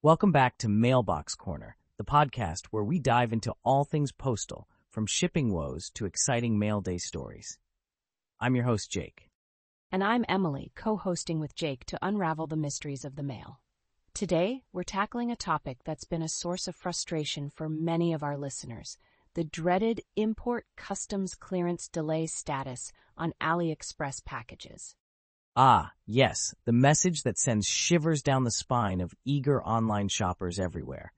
Welcome back to Mailbox Corner, the podcast where we dive into all things postal, from shipping woes to exciting mail day stories. I'm your host, Jake. And I'm Emily, co-hosting with Jake to unravel the mysteries of the mail. Today, we're tackling a topic that's been a source of frustration for many of our listeners, the dreaded import customs clearance delay status on AliExpress packages. Ah, yes, the message that sends shivers down the spine of eager online shoppers everywhere.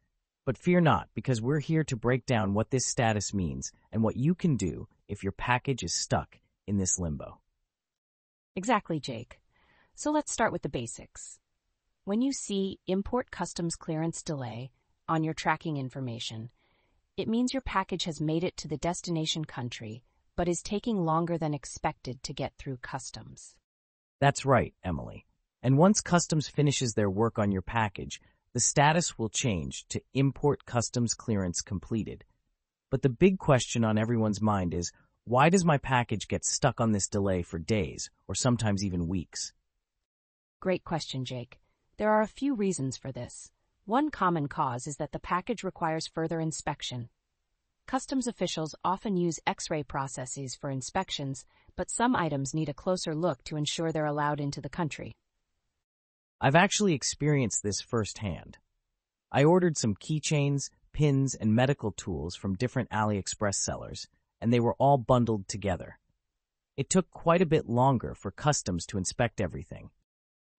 But fear not, because we're here to break down what this status means and what you can do if your package is stuck in this limbo. Exactly, Jake. So let's start with the basics. When you see import customs clearance delay on your tracking information, it means your package has made it to the destination country, but is taking longer than expected to get through customs. That's right, Emily. And once customs finishes their work on your package, the status will change to import customs clearance completed. But the big question on everyone's mind is, why does my package get stuck on this delay for days, or sometimes even weeks? Great question, Jake. There are a few reasons for this. One common cause is that the package requires further inspection. Customs officials often use X-ray processes for inspections, but some items need a closer look to ensure they're allowed into the country. I've actually experienced this firsthand. I ordered some keychains, pins, and medical tools from different AliExpress sellers, and they were all bundled together. It took quite a bit longer for customs to inspect everything.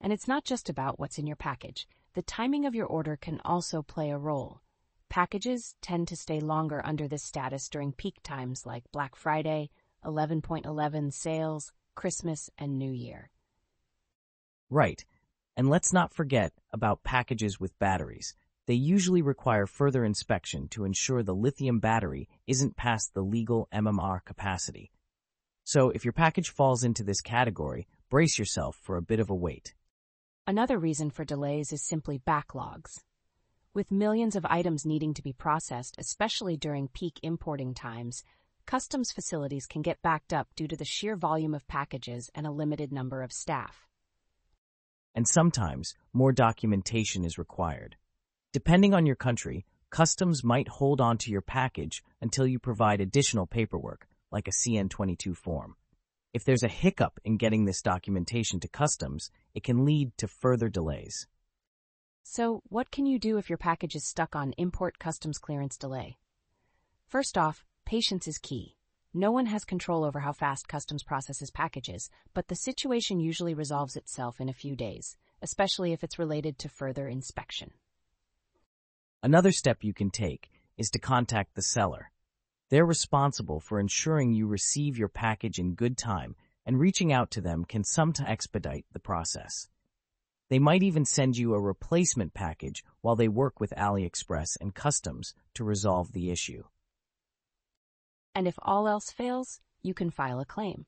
And it's not just about what's in your package. The timing of your order can also play a role. Packages tend to stay longer under this status during peak times like Black Friday, 11.11 sales, Christmas, and New Year. Right. And let's not forget about packages with batteries. They usually require further inspection to ensure the lithium battery isn't past the legal MMR capacity. So if your package falls into this category, brace yourself for a bit of a wait. Another reason for delays is simply backlogs. With millions of items needing to be processed, especially during peak importing times, customs facilities can get backed up due to the sheer volume of packages and a limited number of staff. And sometimes, more documentation is required. Depending on your country, customs might hold on to your package until you provide additional paperwork, like a CN-22 form. If there's a hiccup in getting this documentation to customs, it can lead to further delays. So, what can you do if your package is stuck on import customs clearance delay? First off, patience is key. No one has control over how fast customs processes packages, but the situation usually resolves itself in a few days, especially if it's related to further inspection. Another step you can take is to contact the seller. They're responsible for ensuring you receive your package in good time, and reaching out to them can sometimes expedite the process. They might even send you a replacement package while they work with AliExpress and customs to resolve the issue. And if all else fails, you can file a claim.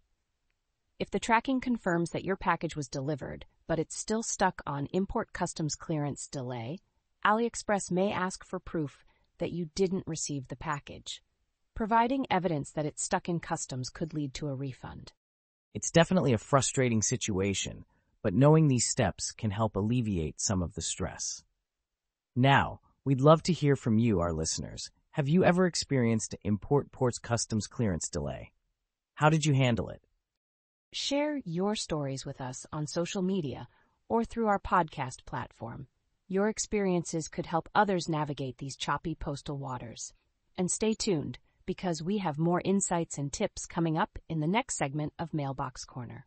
If the tracking confirms that your package was delivered, but it's still stuck on import customs clearance delay, AliExpress may ask for proof that you didn't receive the package. Providing evidence that it's stuck in customs could lead to a refund. It's definitely a frustrating situation, but knowing these steps can help alleviate some of the stress. Now, we'd love to hear from you, our listeners. Have you ever experienced an import ports customs clearance delay? How did you handle it? Share your stories with us on social media or through our podcast platform. Your experiences could help others navigate these choppy postal waters. And stay tuned, because we have more insights and tips coming up in the next segment of Mailbox Corner.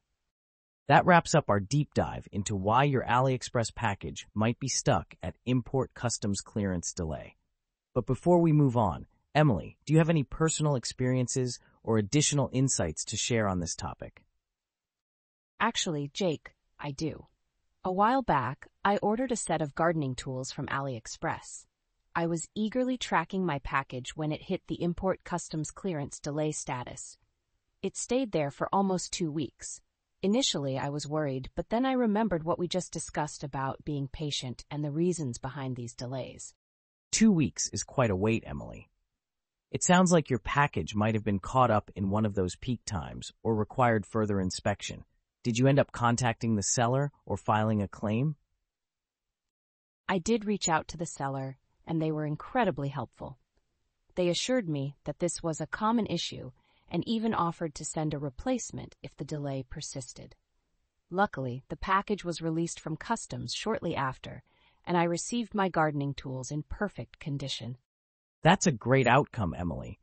That wraps up our deep dive into why your AliExpress package might be stuck at import customs clearance delay. But before we move on, Emily, do you have any personal experiences or additional insights to share on this topic? Actually, Jake, I do. A while back, I ordered a set of gardening tools from AliExpress. I was eagerly tracking my package when it hit the import customs clearance delay status. It stayed there for almost 2 weeks. Initially, I was worried, but then I remembered what we just discussed about being patient and the reasons behind these delays. 2 weeks is quite a wait, Emily. It sounds like your package might have been caught up in one of those peak times or required further inspection. Did you end up contacting the seller or filing a claim? I did reach out to the seller, and they were incredibly helpful. They assured me that this was a common issue and even offered to send a replacement if the delay persisted. Luckily, the package was released from customs shortly after, and I received my gardening tools in perfect condition. That's a great outcome, Emily.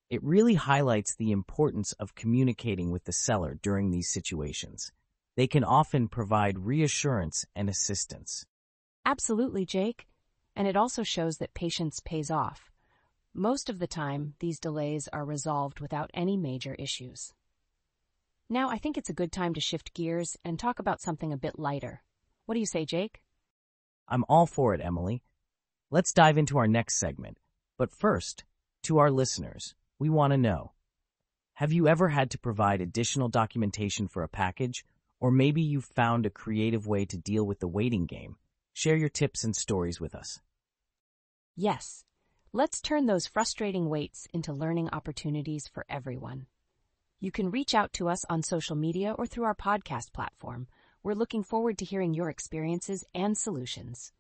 It really highlights the importance of communicating with the seller during these situations. They can often provide reassurance and assistance. Absolutely, Jake. And it also shows that patience pays off. Most of the time, these delays are resolved without any major issues. Now, I think it's a good time to shift gears and talk about something a bit lighter. What do you say, Jake? I'm all for it, Emily. Let's dive into our next segment. But first, to our listeners, we want to know, have you ever had to provide additional documentation for a package? Or maybe you've found a creative way to deal with the waiting game? Share your tips and stories with us. Yes. Let's turn those frustrating waits into learning opportunities for everyone. You can reach out to us on social media or through our podcast platform. We're looking forward to hearing your experiences and solutions.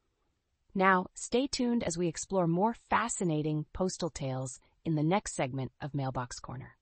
Now, stay tuned as we explore more fascinating postal tales in the next segment of Mailbox Corner.